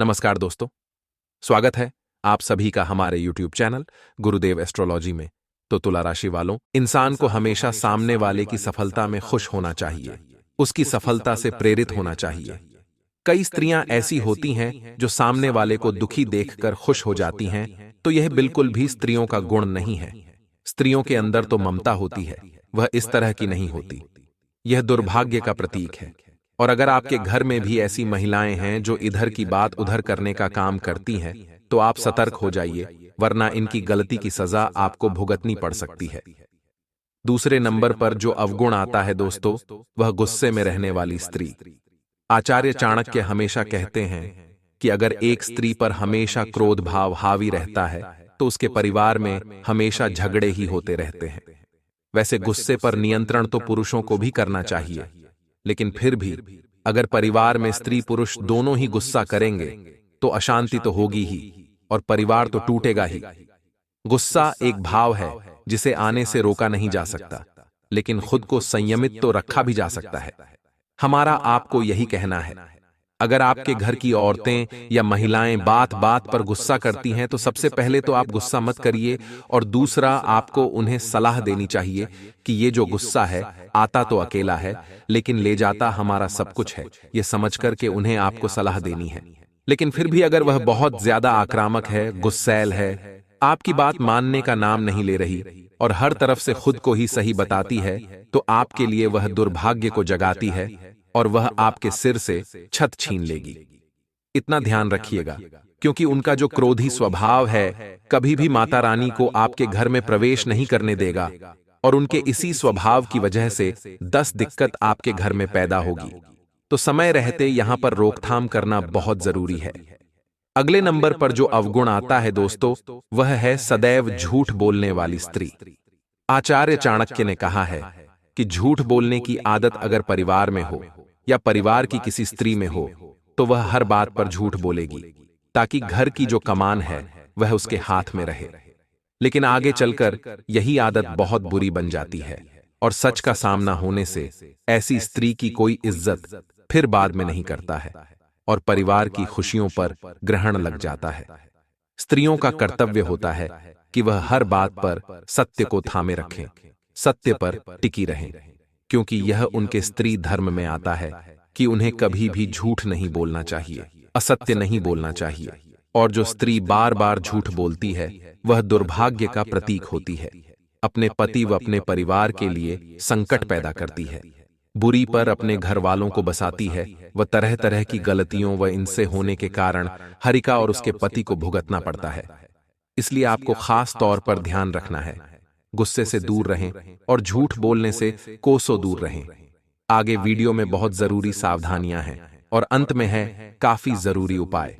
नमस्कार दोस्तों, स्वागत है आप सभी का हमारे YouTube चैनल गुरुदेव एस्ट्रोलॉजी में। तो तुला राशि वालों, इंसान को हमेशा सामने वाले की सफलता में खुश होना चाहिए, उसकी सफलता से प्रेरित होना चाहिए। कई स्त्रियां ऐसी होती हैं जो सामने वाले को दुखी देखकर खुश हो जाती हैं, तो यह बिल्कुल भी स्त्रियों का गुण नहीं है। स्त्रियों के अंदर तो ममता होती है, वह इस तरह की नहीं होती। यह दुर्भाग्य का प्रतीक है। और अगर आपके घर में भी ऐसी महिलाएं हैं जो इधर की बात उधर करने का काम करती हैं, तो आप सतर्क हो जाइए, वरना इनकी गलती की सजा आपको भुगतनी पड़ सकती है। दूसरे नंबर पर जो अवगुण आता है दोस्तों, वह गुस्से में रहने वाली स्त्री। आचार्य चाणक्य हमेशा कहते हैं कि अगर एक स्त्री पर हमेशा क्रोध भाव हावी रहता है, तो उसके परिवार में हमेशा झगड़े ही होते रहते हैं। वैसे गुस्से पर नियंत्रण तो पुरुषों को भी करना चाहिए, लेकिन फिर भी अगर परिवार में स्त्री पुरुष दोनों ही गुस्सा करेंगे तो अशांति तो होगी ही और परिवार तो टूटेगा ही। गुस्सा एक भाव है जिसे आने से रोका नहीं जा सकता, लेकिन खुद को संयमित तो रखा भी जा सकता है। हमारा आपको यही कहना है, अगर आपके घर की औरतें या महिलाएं बात बात पर गुस्सा करती हैं, तो सबसे पहले तो आप गुस्सा मत करिए, और दूसरा आपको उन्हें सलाह देनी चाहिए कि ये जो गुस्सा है आता तो अकेला है, लेकिन ले जाता हमारा सब कुछ है। ये समझ कर के उन्हें आपको सलाह देनी है। लेकिन फिर भी अगर वह बहुत ज्यादा आक्रामक है, गुस्सैल है, आपकी बात मानने का नाम नहीं ले रही और हर तरफ से खुद को ही सही बताती है, तो आपके लिए वह दुर्भाग्य को जगाती है और वह आपके सिर से छत छीन लेगी। इतना ध्यान रखिएगा, क्योंकि उनका जो क्रोधी स्वभाव है कभी भी माता रानी को आपके घर में प्रवेश नहीं करने देगा, और उनके इसी स्वभाव की वजह से 10 दिक्कत आपके घर में पैदा होगी। तो समय रहते यहां पर रोकथाम करना बहुत जरूरी है। अगले नंबर पर जो अवगुण आता है दोस्तों, वह है सदैव झूठ बोलने वाली स्त्री। आचार्य चाणक्य ने कहा है कि झूठ बोलने की आदत अगर परिवार में हो या परिवार की किसी स्त्री में हो, तो वह हर बात पर झूठ बोलेगी, ताकि घर की जो कमान है वह उसके हाथ में रहे। लेकिन आगे चलकर यही आदत बहुत बुरी बन जाती है, और सच का सामना होने से ऐसी स्त्री की कोई इज्जत फिर बाद में नहीं करता है, और परिवार की खुशियों पर ग्रहण लग जाता है। स्त्रियों का कर्तव्य होता है कि वह हर बात पर सत्य को थामे रखें, सत्य पर टिकी रहें, क्योंकि यह उनके स्त्री धर्म में आता है कि उन्हें कभी भी झूठ नहीं बोलना चाहिए, असत्य नहीं बोलना चाहिए। और जो स्त्री बार बार झूठ बोलती है वह दुर्भाग्य का प्रतीक होती है, अपने पति व अपने परिवार के लिए संकट पैदा करती है, बुरी पर अपने घर वालों को बसाती है, वह तरह तरह की गलतियों व इनसे होने के कारण हरिका और उसके पति को भुगतना पड़ता है। इसलिए आपको खास तौर पर ध्यान रखना है, गुस्से से दूर रहें और झूठ बोलने से कोसों दूर रहें। आगे वीडियो में बहुत जरूरी सावधानियां हैं और अंत में है काफी जरूरी उपाय।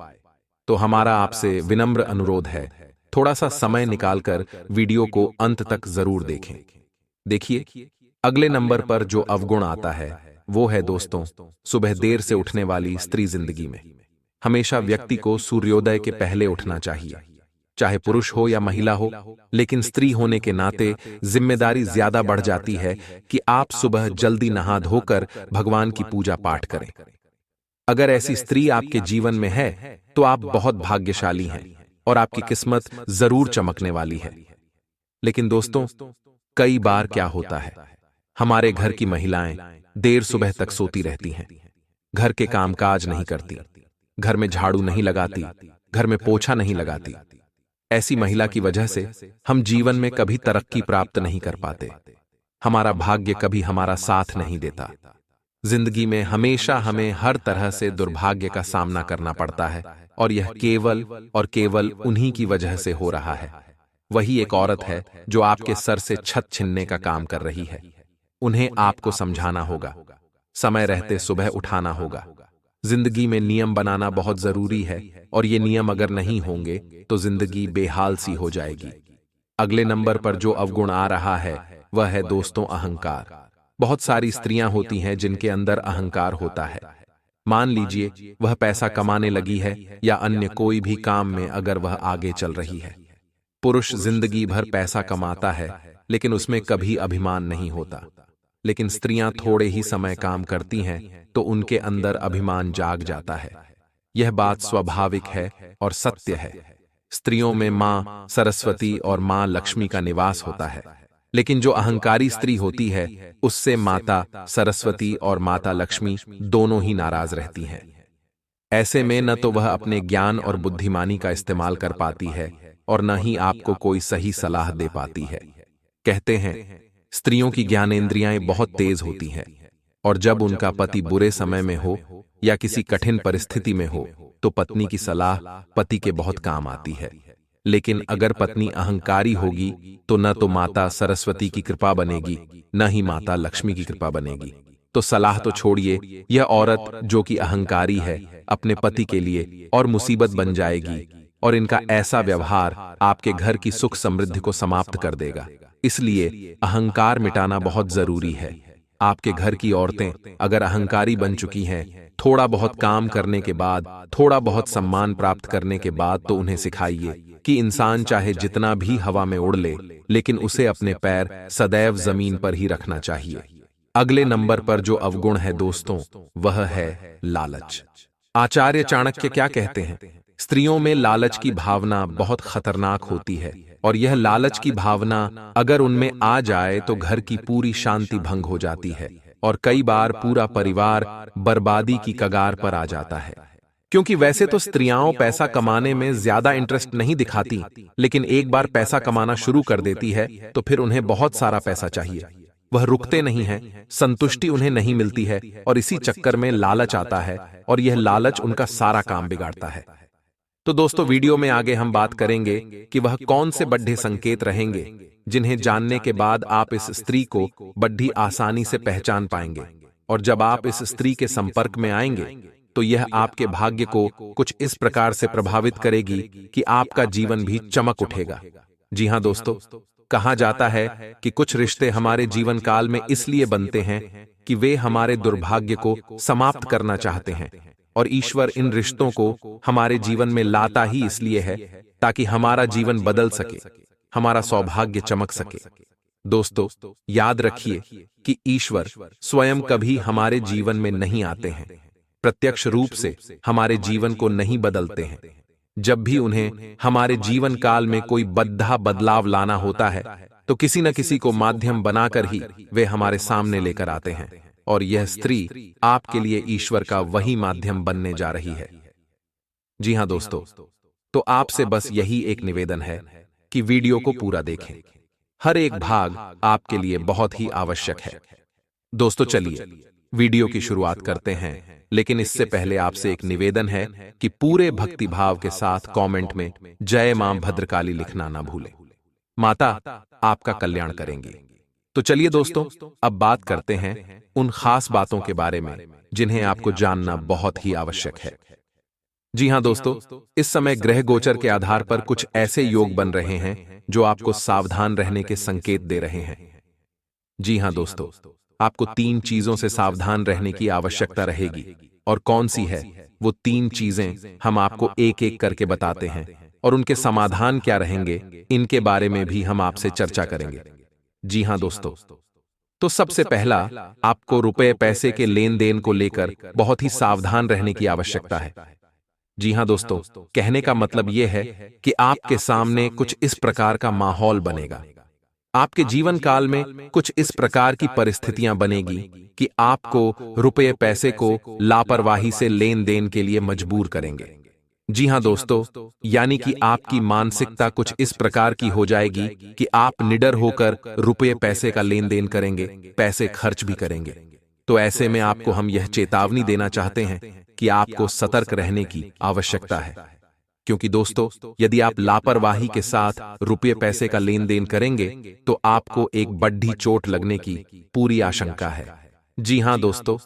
तो हमारा आपसे विनम्र अनुरोध है, थोड़ा सा समय निकालकर वीडियो को अंत तक जरूर देखें। देखिए, अगले नंबर पर जो अवगुण आता है वो है दोस्तों, सुबह देर से उठने वाली स्त्री। जिंदगी में हमेशा व्यक्ति को सूर्योदय के पहले उठना चाहिए, चाहे पुरुष हो या महिला हो, लेकिन स्त्री होने के नाते जिम्मेदारी ज्यादा बढ़ जाती है कि आप सुबह जल्दी नहा धोकर भगवान की पूजा पाठ करें। अगर ऐसी स्त्री आपके जीवन में है तो आप बहुत भाग्यशाली हैं और आपकी किस्मत जरूर चमकने वाली है। लेकिन दोस्तों, कई बार क्या होता है, हमारे घर की महिलाएं देर सुबह तक सोती रहती हैं, घर के कामकाज नहीं करती, घर में झाड़ू नहीं लगाती, घर में पोछा नहीं लगाती। ऐसी महिला की वजह से हम जीवन में कभी तरक्की प्राप्त नहीं कर पाते, हमारा भाग्य कभी हमारा साथ नहीं देता। जिंदगी में हमेशा हमें हर तरह से दुर्भाग्य का सामना करना पड़ता है, और यह केवल और केवल उन्हीं की वजह से हो रहा है। वही एक औरत है जो आपके सर से छत छीनने का काम कर रही है। उन्हें आपको समझाना होगा, समय रहते सुबह उठाना होगा। जिंदगी में नियम बनाना बहुत जरूरी है, और ये नियम अगर नहीं होंगे तो जिंदगी बेहाल सी हो जाएगी। अगले नंबर पर जो अवगुण आ रहा है वह है दोस्तों अहंकार। बहुत सारी स्त्रियां होती हैं जिनके अंदर अहंकार होता है। मान लीजिए वह पैसा कमाने लगी है या अन्य कोई भी काम में अगर वह आगे चल रही है। पुरुष जिंदगी भर पैसा कमाता है लेकिन उसमें कभी अभिमान नहीं होता, लेकिन स्त्रियां थोड़े ही समय काम करती हैं तो उनके अंदर अभिमान जाग जाता है। यह बात स्वाभाविक है और सत्य है। स्त्रियों में मां सरस्वती और मां लक्ष्मी का निवास होता है, लेकिन जो अहंकारी स्त्री होती है उससे माता सरस्वती और माता लक्ष्मी दोनों ही नाराज रहती हैं। ऐसे में न तो वह अपने ज्ञान और बुद्धिमानी का इस्तेमाल कर पाती है और न ही आपको कोई सही सलाह दे पाती है। कहते हैं स्त्रियों की ज्ञानेंद्रियाएं बहुत तेज होती हैं और जब उनका पति बुरे समय में हो या किसी कठिन परिस्थिति में हो तो पत्नी की सलाह पति के बहुत काम आती है। लेकिन अगर पत्नी अहंकारी होगी तो न तो माता सरस्वती की कृपा बनेगी न ही माता लक्ष्मी की कृपा बनेगी। तो सलाह तो छोड़िए, यह औरत जो कि अहंकारी है अपने पति के लिए और मुसीबत बन जाएगी और इनका ऐसा व्यवहार आपके घर की सुख समृद्धि को समाप्त कर देगा। इसलिए अहंकार मिटाना बहुत जरूरी है। आपके घर की औरतें अगर अहंकारी बन चुकी हैं, थोड़ा बहुत काम करने के बाद, थोड़ा बहुत सम्मान प्राप्त करने के बाद तो उन्हें सिखाइए कि इंसान चाहे जितना भी हवा में उड़ ले, लेकिन उसे अपने पैर सदैव जमीन पर ही रखना चाहिए। अगले नंबर पर जो अवगुण है दोस्तों, वह है लालच। आचार्य चाणक्य क्या कहते हैं? स्त्रियों में लालच की भावना बहुत खतरनाक होती है और यह लालच की भावना अगर उनमें आ जाए तो घर की पूरी शांति भंग हो जाती है और कई बार पूरा परिवार बर्बादी की कगार पर आ जाता है। क्योंकि वैसे तो स्त्रियां पैसा कमाने में ज्यादा इंटरेस्ट नहीं दिखाती, लेकिन एक बार पैसा कमाना शुरू कर देती है तो फिर उन्हें बहुत सारा पैसा चाहिए। वह रुकते नहीं हैं, संतुष्टि उन्हें नहीं मिलती है और इसी चक्कर में लालच आता है और यह लालच उनका सारा काम बिगाड़ता है। तो दोस्तों वीडियो में आगे हम बात करेंगे कि वह कौन से बड्ढे संकेत रहेंगे जिन्हें जानने के बाद आप इस स्त्री को बड्ढी आसानी से पहचान पाएंगे, और जब आप इस स्त्री के संपर्क में आएंगे तो यह आपके भाग्य को कुछ इस प्रकार से प्रभावित करेगी कि आपका जीवन भी चमक उठेगा। जी हां दोस्तों, कहा जाता है कि कुछ रिश्ते हमारे जीवन काल में इसलिए बनते हैं कि वे हमारे दुर्भाग्य को समाप्त करना चाहते हैं, और ईश्वर इन रिश्तों को हमारे जीवन में लाता ही इसलिए है ताकि हमारा जीवन बदल सके, हमारा सौभाग्य चमक सके। दोस्तों याद रखिए कि ईश्वर स्वयं कभी हमारे जीवन में नहीं आते हैं, प्रत्यक्ष रूप से हमारे जीवन को नहीं बदलते हैं। जब भी उन्हें हमारे जीवन काल में कोई बद्धा बदलाव लाना होता है तो किसी न किसी को माध्यम बनाकर ही वे हमारे सामने लेकर आते हैं, और यह स्त्री आपके लिए ईश्वर का वही माध्यम बनने जा रही है। जी हां दोस्तों, तो आपसे बस यही एक निवेदन है कि वीडियो को पूरा देखें। हर एक भाग आपके लिए बहुत ही आवश्यक है। दोस्तों चलिए वीडियो की शुरुआत करते हैं, लेकिन इससे पहले आपसे एक निवेदन है कि पूरे भक्तिभाव के साथ कमेंट में जय मां भद्रकाली लिखना ना भूलें। माता आपका कल्याण करेंगी। तो चलिए दोस्तों अब बात करते हैं उन खास बातों के बारे में जिन्हें आपको जानना बहुत ही आवश्यक है। जी हां दोस्तों, इस समय ग्रह गोचर के आधार पर कुछ ऐसे योग बन रहे हैं जो आपको सावधान रहने के संकेत दे रहे हैं। जी हां दोस्तों, आपको 3 चीजों से सावधान रहने की आवश्यकता रहेगी, और कौन सी है वो 3 चीजें हम आपको एक एक करके बताते हैं, और उनके समाधान क्या रहेंगे इनके बारे में भी हम आपसे चर्चा करेंगे। जी हां दोस्तों, तो सबसे पहला आपको रुपए पैसे के लेन देन को लेकर बहुत ही सावधान रहने की आवश्यकता है। जी हां दोस्तों, कहने का मतलब यह है कि आपके सामने कुछ इस प्रकार का माहौल बनेगा, आपके जीवन काल में कुछ इस प्रकार की परिस्थितियां बनेगी कि आपको रुपये पैसे को लापरवाही से लेन देन के लिए मजबूर करेंगे। जी हां दोस्तों, यानी कि आपकी मानसिकता कुछ इस प्रकार की हो जाएगी कि आप निडर होकर रुपये पैसे का लेन देन करेंगे, पैसे खर्च भी करेंगे। तो ऐसे में आपको हम यह चेतावनी देना चाहते हैं कि आपको सतर्क रहने की आवश्यकता है, क्योंकि दोस्तों यदि आप लापरवाही के साथ रुपये पैसे का लेन देन करेंगे तो आपको एक बड्ढी चोट लगने की पूरी आशंका है। जी हां दोस्तों,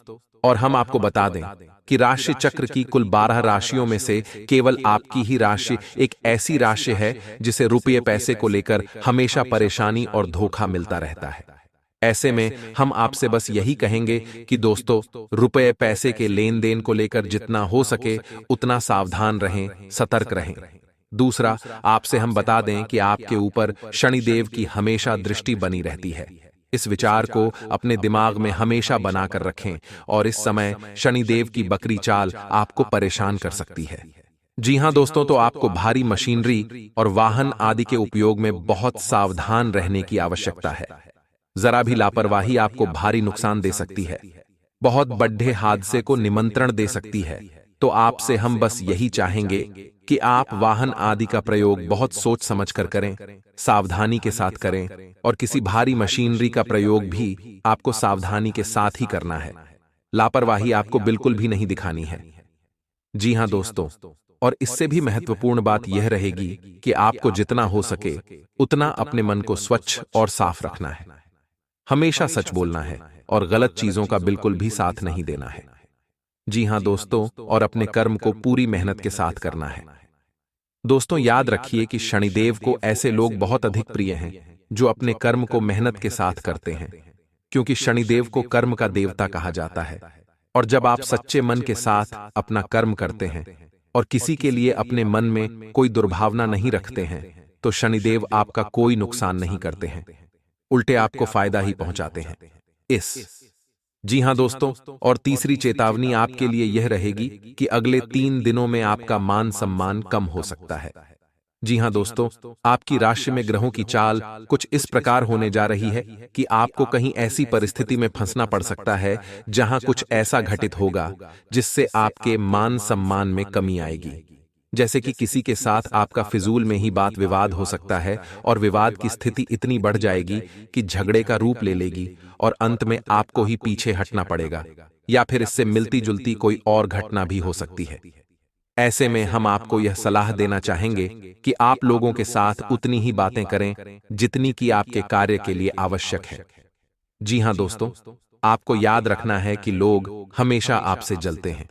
और हम आपको बता दें कि राशि चक्र की कुल 12 राशियों में से केवल आपकी ही राशि एक ऐसी राशि है जिसे रुपये पैसे को लेकर हमेशा परेशानी और धोखा मिलता रहता है। ऐसे में हम आपसे बस यही कहेंगे कि दोस्तों रुपये पैसे के लेन देन को लेकर जितना हो सके उतना सावधान रहें, सतर्क रहें। दूसरा, आपसे हम बता दें कि आपके ऊपर शनिदेव की हमेशा दृष्टि बनी रहती है। इस विचार को अपने दिमाग में हमेशा बनाकर रखें और इस समय शनिदेव की बकरी चाल आपको परेशान कर सकती है। जी हां दोस्तों, तो आपको भारी मशीनरी और वाहन आदि के उपयोग में बहुत सावधान रहने की आवश्यकता है। जरा भी लापरवाही आपको भारी नुकसान दे सकती है, बहुत बड़े हादसे को निमंत्रण दे सकती है। तो आपसे हम बस यही चाहेंगे कि आप वाहन आदि का प्रयोग बहुत सोच समझ कर करें, सावधानी के साथ करें और किसी भारी मशीनरी का प्रयोग भी आपको सावधानी के साथ ही करना है। लापरवाही आपको बिल्कुल भी नहीं दिखानी है। जी हां दोस्तों, और इससे भी महत्वपूर्ण बात यह रहेगी कि आपको जितना हो सके उतना अपने मन को स्वच्छ और साफ रखना है। हमेशा सच बोलना है और गलत चीजों का बिल्कुल भी साथ नहीं देना है। जी हां दोस्तों, और अपने कर्म को पूरी मेहनत के साथ करना है। दोस्तों याद रखिए कि शनिदेव को ऐसे लोग बहुत अधिक प्रिय हैं जो अपने कर्म को मेहनत के साथ करते हैं, क्योंकि शनिदेव को कर्म का देवता कहा जाता है। और जब आप सच्चे मन के साथ अपना कर्म करते हैं और किसी के लिए अपने मन में कोई दुर्भावना नहीं रखते हैं, तो शनिदेव आपका कोई नुकसान नहीं करते हैं, उल्टे आपको फायदा ही पहुंचाते हैं। जी हां दोस्तों, और तीसरी चेतावनी आपके लिए यह रहेगी कि अगले 3 दिनों में आपका मान सम्मान कम हो सकता है। जी हां दोस्तों, आपकी राशि में ग्रहों की चाल कुछ इस प्रकार होने जा रही है कि आपको कहीं ऐसी परिस्थिति में फंसना पड़ सकता है जहां कुछ ऐसा घटित होगा जिससे आपके मान सम्मान में कमी आएगी। जैसे कि किसी के साथ आपका फिजूल में ही बात विवाद हो सकता है और विवाद की स्थिति इतनी बढ़ जाएगी कि झगड़े का रूप ले लेगी और अंत में आपको ही पीछे हटना पड़ेगा, या फिर इससे मिलती जुलती कोई और घटना भी हो सकती है। ऐसे में हम आपको यह सलाह देना चाहेंगे कि आप लोगों के साथ उतनी ही बातें करें जितनी कि आपके कार्य के लिए आवश्यक है। जी हां दोस्तों, आपको याद रखना है कि लोग हमेशा आपसे जलते हैं।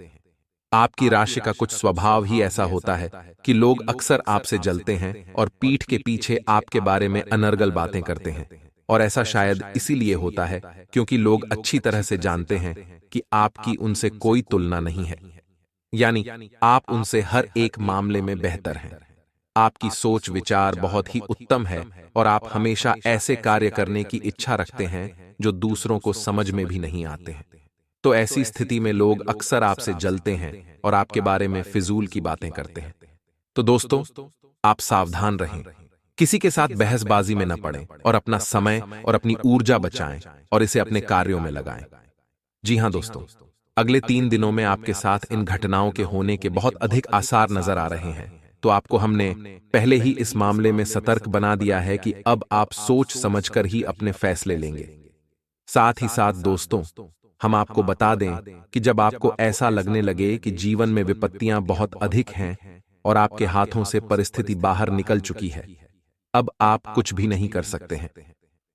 आपकी राशि का कुछ स्वभाव ही ऐसा होता है कि लोग अक्सर आपसे जलते हैं और पीठ के पीछे आपके बारे में अनर्गल बातें करते हैं। और ऐसा शायद इसीलिए होता है क्योंकि लोग अच्छी तरह से जानते हैं कि आपकी उनसे कोई तुलना नहीं है, यानी आप उनसे हर एक मामले में बेहतर हैं। आपकी सोच विचार बहुत ही उत्तम है और आप हमेशा ऐसे कार्य करने की इच्छा रखते हैं जो दूसरों को समझ में भी नहीं आते हैं। तो ऐसी स्थिति में लोग अक्सर आपसे जलते हैं और आपके बारे में फिजूल की बातें करते हैं। तो दोस्तों, आप सावधान रहें, किसी के साथ बहसबाजी में न पड़ें और अपना समय और अपनी ऊर्जा बचाएं और इसे अपने कार्यों में लगाएं। जी हां दोस्तों, अगले 3 दिनों में आपके साथ इन घटनाओं के होने के बहुत अधिक आसार नजर आ रहे हैं। तो आपको हमने पहले ही इस मामले में सतर्क बना दिया है कि अब आप सोच समझकर ही अपने फैसले लेंगे। साथ ही साथ दोस्तों, हम आपको बता दें कि जब आपको ऐसा लगने लगे कि जीवन में विपत्तियां बहुत अधिक हैं और आपके हाथों से परिस्थिति बाहर निकल चुकी है, अब आप कुछ भी नहीं कर सकते हैं,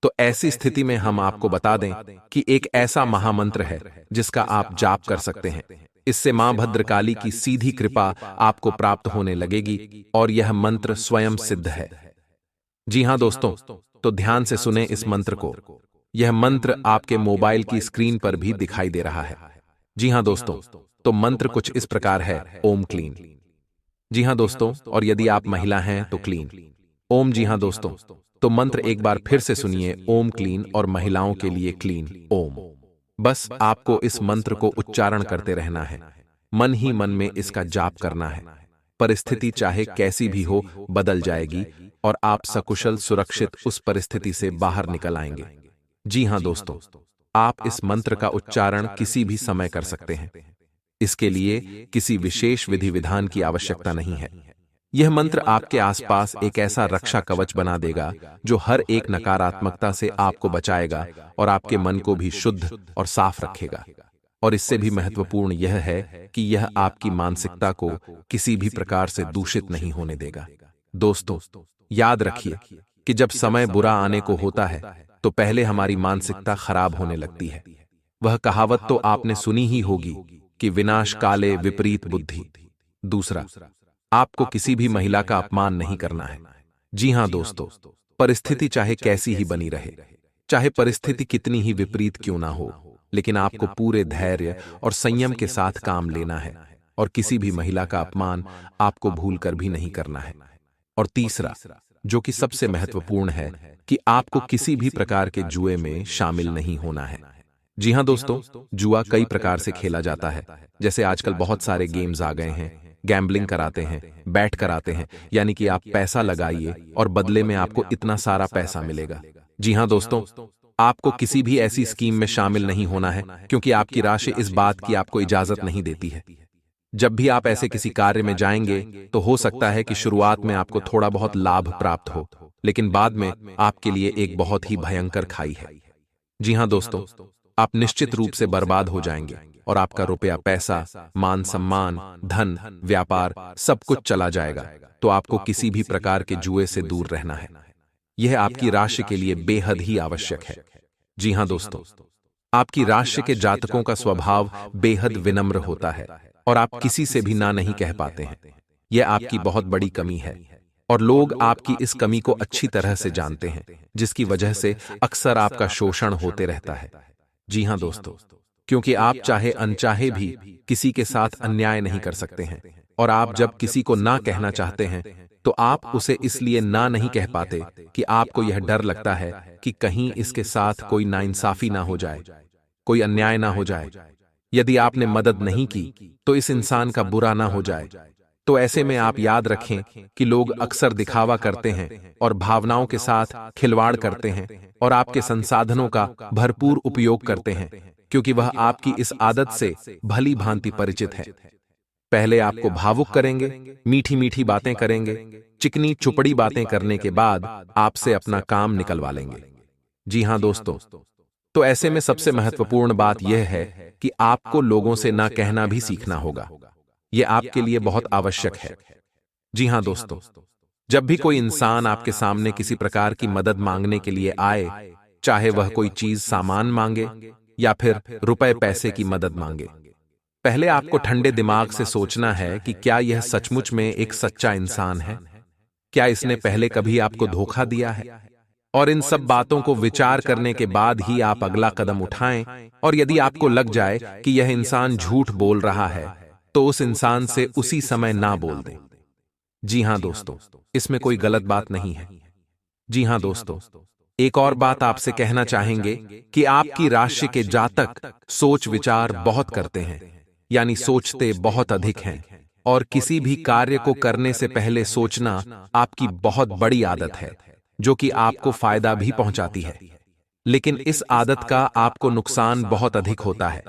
तो ऐसी स्थिति में हम आपको बता दें कि एक ऐसा महामंत्र है जिसका आप जाप कर सकते हैं। इससे मां भद्रकाली की सीधी कृपा आपको प्राप्त होने लगेगी और यह मंत्र स्वयं सिद्ध है। जी हां दोस्तों, तो ध्यान से सुने इस मंत्र को। यह मंत्र आपके मोबाइल की स्क्रीन पर भी दिखाई दे रहा है। जी हां दोस्तों, तो मंत्र कुछ इस प्रकार है, ओम क्लीन। जी हां दोस्तों, और यदि आप महिला हैं तो क्लीन ओम। जी हां दोस्तों, तो मंत्र एक बार फिर से सुनिए, ओम क्लीन, और महिलाओं के लिए क्लीन ओम। बस आपको इस मंत्र को उच्चारण करते रहना है, मन ही मन में इसका जाप करना है। परिस्थिति चाहे कैसी भी हो बदल जाएगी और आप सकुशल सुरक्षित उस परिस्थिति से बाहर निकल आएंगे। जी हां दोस्तों, आप इस मंत्र का उच्चारण किसी भी समय कर सकते हैं। इसके लिए किसी विशेष विधि विधान की आवश्यकता नहीं है। यह मंत्र आपके आसपास एक ऐसा रक्षा कवच बना देगा जो हर एक नकारात्मकता से आपको बचाएगा और आपके मन को भी शुद्ध और साफ रखेगा। और इससे भी महत्वपूर्ण यह है कि यह आपकी मानसिकता को किसी भी प्रकार से दूषित नहीं होने देगा। दोस्तों, याद रखिए कि जब समय बुरा आने को होता है तो पहले हमारी मानसिकता खराब होने लगती है। वह कहावत तो आपने सुनी ही होगी कि विनाश काले विपरीत बुद्धि। दूसरा, आपको किसी भी महिला का अपमान नहीं करना है। जी हां दोस्तों, परिस्थिति चाहे कैसी ही बनी रहे, चाहे परिस्थिति कितनी ही विपरीत क्यों ना हो, लेकिन आपको पूरे धैर्य और संयम के साथ काम लेना है और किसी भी महिला का अपमान आपको भूलकर भी नहीं करना है। और तीसरा, जो कि सबसे महत्वपूर्ण है, कि आपको किसी भी प्रकार के जुए में शामिल नहीं होना है। जी हां दोस्तों, जुआ कई प्रकार से खेला जाता है। जैसे आजकल बहुत सारे गेम्स आ गए हैं, गैम्बलिंग कराते हैं, बैट कराते हैं, यानी कि आप पैसा लगाइए और बदले में आपको इतना सारा पैसा मिलेगा। जी हां दोस्तों, आपको किसी भी ऐसी स्कीम में शामिल नहीं होना है, क्योंकि आपकी राशि इस बात की आपको इजाजत नहीं देती है। जब भी आप ऐसे किसी कार्य में जाएंगे तो हो सकता है कि शुरुआत में आपको थोड़ा बहुत लाभ प्राप्त हो, लेकिन बाद में आपके लिए एक बहुत ही भयंकर खाई है। जी हां दोस्तों, आप निश्चित रूप से बर्बाद हो जाएंगे और आपका रुपया, पैसा, मान सम्मान, धन, व्यापार सब कुछ चला जाएगा। तो आपको किसी भी प्रकार के जुए से दूर रहना है। यह आपकी राशि के लिए बेहद ही आवश्यक है। जी हां दोस्तों, आपकी राशि के जातकों का स्वभाव बेहद विनम्र होता है और आप किसी से भी ना नहीं कह पाते हैं। यह आपकी बहुत बड़ी कमी है और लोग आपकी इस कमी को अच्छी तरह से जानते हैं, जिसकी वजह से अक्सर आपका शोषण होते रहता है। जी हां दोस्तों, क्योंकि आप चाहे अनचाहे भी किसी के साथ अन्याय नहीं कर सकते हैं और आप जब किसी को ना कहना चाहते हैं तो आप उसे इसलिए ना नहीं कह पाते कि आपको यह डर लगता है कि कहीं इसके साथ कोई नाइंसाफी ना हो जाए, कोई अन्याय ना हो जाए। यदि आपने मदद नहीं की तो इस इंसान का बुरा ना हो जाए। तो ऐसे में आप याद रखें कि लोग अक्सर दिखावा करते हैं और भावनाओं के साथ खिलवाड़ करते हैं और आपके संसाधनों का भरपूर उपयोग करते हैं, क्योंकि वह आपकी इस आदत से भली भांति परिचित है। पहले आपको भावुक करेंगे, मीठी मीठी बातें करेंगे, चिकनी चुपड़ी बातें करने के बाद आपसे अपना काम निकलवा लेंगे। जी हां दोस्तों, तो ऐसे में सबसे महत्वपूर्ण बात यह है कि आपको लोगों से ना कहना भी सीखना होगा। यह आपके लिए बहुत आवश्यक है। जी हां दोस्तों, जब भी कोई इंसान आपके सामने किसी प्रकार की मदद मांगने के लिए आए, चाहे वह कोई चीज सामान मांगे या फिर रुपए पैसे की मदद मांगे, पहले आपको ठंडे दिमाग से सोचना है कि क्या यह सचमुच में एक सच्चा इंसान है? क्या इसने पहले कभी आपको धोखा दिया है? और इन सब बातों को विचार करने के बाद ही आप अगला कदम उठाएं। और यदि आपको लग जाए कि यह इंसान झूठ बोल रहा है तो उस इंसान से उसी समय ना बोल दें। जी हां दोस्तों, इसमें कोई गलत बात नहीं है। जी हां दोस्तों, एक और बात आपसे कहना चाहेंगे कि आपकी राशि के जातक सोच विचार बहुत करते हैं, यानी सोचते बहुत अधिक हैं और किसी भी कार्य को करने से पहले सोचना आपकी बहुत बड़ी आदत है, जो कि आपको फायदा भी पहुंचाती है। लेकिन इस आदत का आपको नुकसान बहुत अधिक होता है,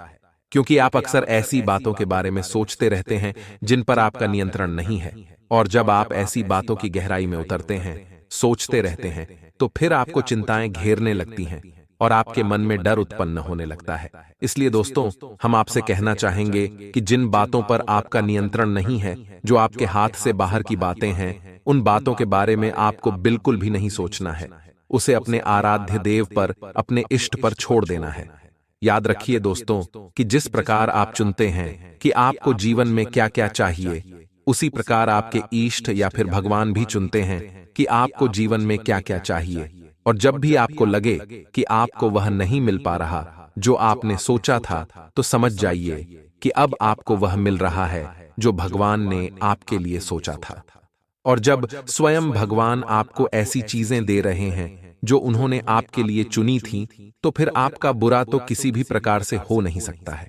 क्योंकि आप अक्सर ऐसी बातों के बारे में सोचते रहते हैं जिन पर आपका नियंत्रण नहीं है। और जब आप ऐसी बातों की गहराई में उतरते हैं, सोचते रहते हैं, तो फिर आपको चिंताएं घेरने लगती हैं और आपके मन में डर उत्पन्न होने लगता है। इसलिए दोस्तों, हम आपसे कहना चाहेंगे कि जिन बातों पर आपका नियंत्रण नहीं है, जो आपके हाथ से बाहर की बातें हैं, उन बातों के बारे में आपको बिल्कुल भी नहीं सोचना है। उसे अपने आराध्य देव पर, अपने इष्ट पर छोड़ देना है। याद रखिए दोस्तों कि जिस प्रकार आप चुनते हैं कि आपको जीवन में क्या क्या चाहिए, उसी प्रकार आपके इष्ट या फिर भगवान भी चुनते हैं कि आपको जीवन में क्या क्या चाहिए। और जब भी आपको लगे कि आपको वह नहीं मिल पा रहा जो आपने सोचा था, तो समझ जाइए कि अब आपको वह मिल रहा है जो भगवान ने आपके लिए सोचा था। और जब स्वयं भगवान आपको ऐसी चीजें दे रहे हैं जो उन्होंने आपके लिए चुनी थी, तो फिर आपका बुरा तो किसी भी प्रकार से हो नहीं सकता है।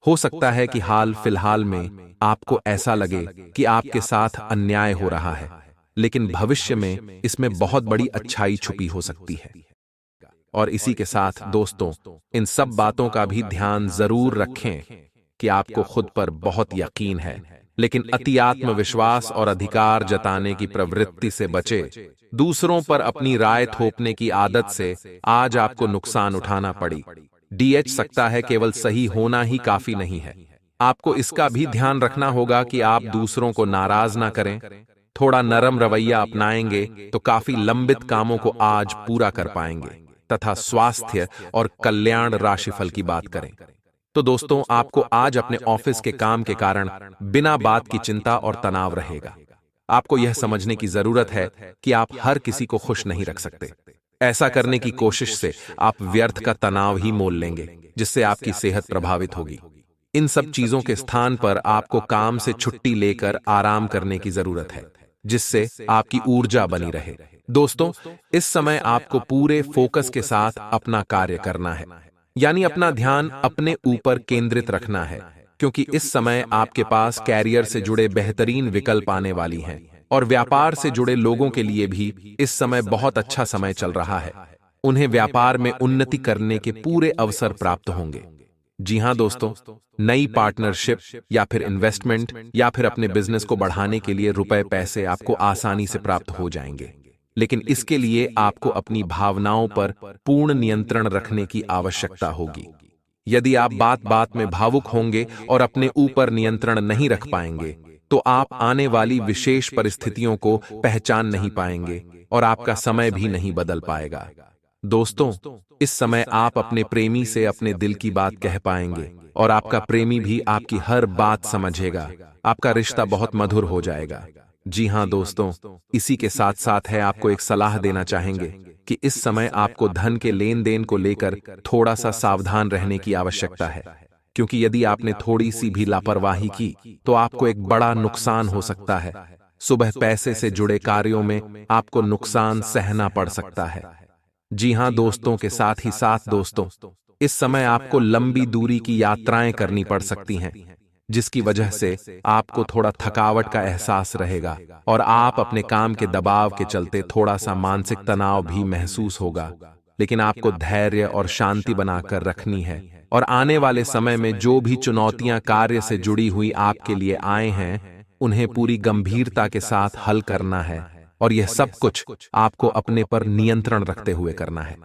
हो सकता है कि हाल फिलहाल में आपको ऐसा लगे कि आपके साथ अन्याय हो रहा है, लेकिन भविष्य में इसमें बहुत बड़ी अच्छाई छुपी हो सकती है। और इसी के साथ दोस्तों, इन सब बातों का भी ध्यान जरूर रखें कि आपको खुद पर बहुत यकीन है, लेकिन अति आत्मविश्वास और अधिकार जताने की प्रवृत्ति से बचे। दूसरों पर अपनी राय थोपने की आदत से आज आपको नुकसान उठाना पड़ी। डीएच सकता है, केवल सही होना ही काफी नहीं है। आपको इसका भी ध्यान रखना होगा कि आप दूसरों को नाराज ना करें। थोड़ा नरम रवैया अपनाएंगे तो काफी लंबित कामों को आज पूरा कर पाएंगे तथा स्वास्थ्य और कल्याण राशिफल की बात करें तो दोस्तों, आपको आज अपने ऑफिस के काम के कारण बिना बात की चिंता और तनाव रहेगा। आपको यह समझने की जरूरत है कि आप हर किसी को खुश नहीं रख सकते। ऐसा करने की कोशिश से आप व्यर्थ का तनाव ही मोल लेंगे, जिससे आपकी सेहत प्रभावित होगी। इन सब चीजों के स्थान पर आपको काम से छुट्टी लेकर आराम करने की जरूरत है, जिससे आपकी ऊर्जा बनी रहे। दोस्तों, इस समय आपको पूरे फोकस के साथ अपना कार्य करना है, यानी अपना ध्यान अपने ऊपर केंद्रित रखना है, क्योंकि इस समय आपके पास कैरियर से जुड़े बेहतरीन विकल्प आने वाली हैं और व्यापार से जुड़े लोगों के लिए भी इस समय बहुत अच्छा समय चल रहा है। उन्हें व्यापार में उन्नति करने के पूरे अवसर प्राप्त होंगे। जी हां दोस्तों, नई पार्टनरशिप या फिर इन्वेस्टमेंट या फिर अपने बिजनेस को बढ़ाने के लिए रुपए पैसे आपको आसानी से प्राप्त हो जाएंगे, लेकिन इसके लिए आपको अपनी भावनाओं पर पूर्ण नियंत्रण रखने की आवश्यकता होगी। यदि आप बात बात में भावुक होंगे और अपने ऊपर नियंत्रण नहीं रख पाएंगे, तो आप आने वाली विशेष परिस्थितियों को पहचान नहीं पाएंगे और आपका समय भी नहीं बदल पाएगा। दोस्तों, इस समय आप अपने प्रेमी से अपने दिल की बात कह पाएंगे और आपका प्रेमी भी आपकी हर बात समझेगा। आपका रिश्ता बहुत मधुर हो जाएगा। जी हां दोस्तों, इसी के साथ साथ है आपको एक सलाह देना चाहेंगे कि इस समय आपको धन के लेन देन को लेकर थोड़ा सा सावधान रहने की आवश्यकता है, क्योंकि यदि आपने थोड़ी सी भी लापरवाही की तो आपको एक बड़ा नुकसान हो सकता है। सुबह पैसे से जुड़े कार्यों में आपको नुकसान सहना पड़ सकता है। जी हां दोस्तों, के साथ ही साथ दोस्तों, इस समय आपको लंबी दूरी की यात्राएं करनी पड़ सकती हैं, जिसकी वजह से आपको थोड़ा थकावट का एहसास रहेगा और आप अपने काम के दबाव के चलते थोड़ा सा मानसिक तनाव भी महसूस होगा। लेकिन आपको धैर्य और शांति बनाकर रखनी है और आने वाले समय में जो भी चुनौतियां कार्य से जुड़ी हुई आपके लिए आए हैं, उन्हें पूरी गंभीरता के साथ हल करना है और यह सब कुछ आपको अपने पर नियंत्रण रखते हुए करना है।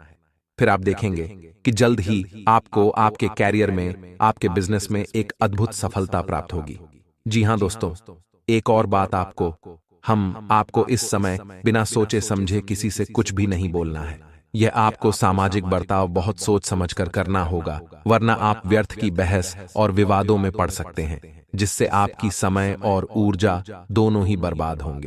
फिर आप देखेंगे कि जल्द ही आपको आपके कैरियर में, आपके बिजनेस में एक अद्भुत सफलता प्राप्त होगी। जी हां दोस्तों, एक और बात हम आपको इस समय बिना सोचे समझे किसी से कुछ भी नहीं बोलना है। यह आपको सामाजिक बर्ताव बहुत सोच समझकर करना होगा, वरना आप व्यर्थ की बहस और विवादों में पड़ सकते हैं, जिससे आपकी समय और ऊर्जा दोनों ही बर्बाद होंगे।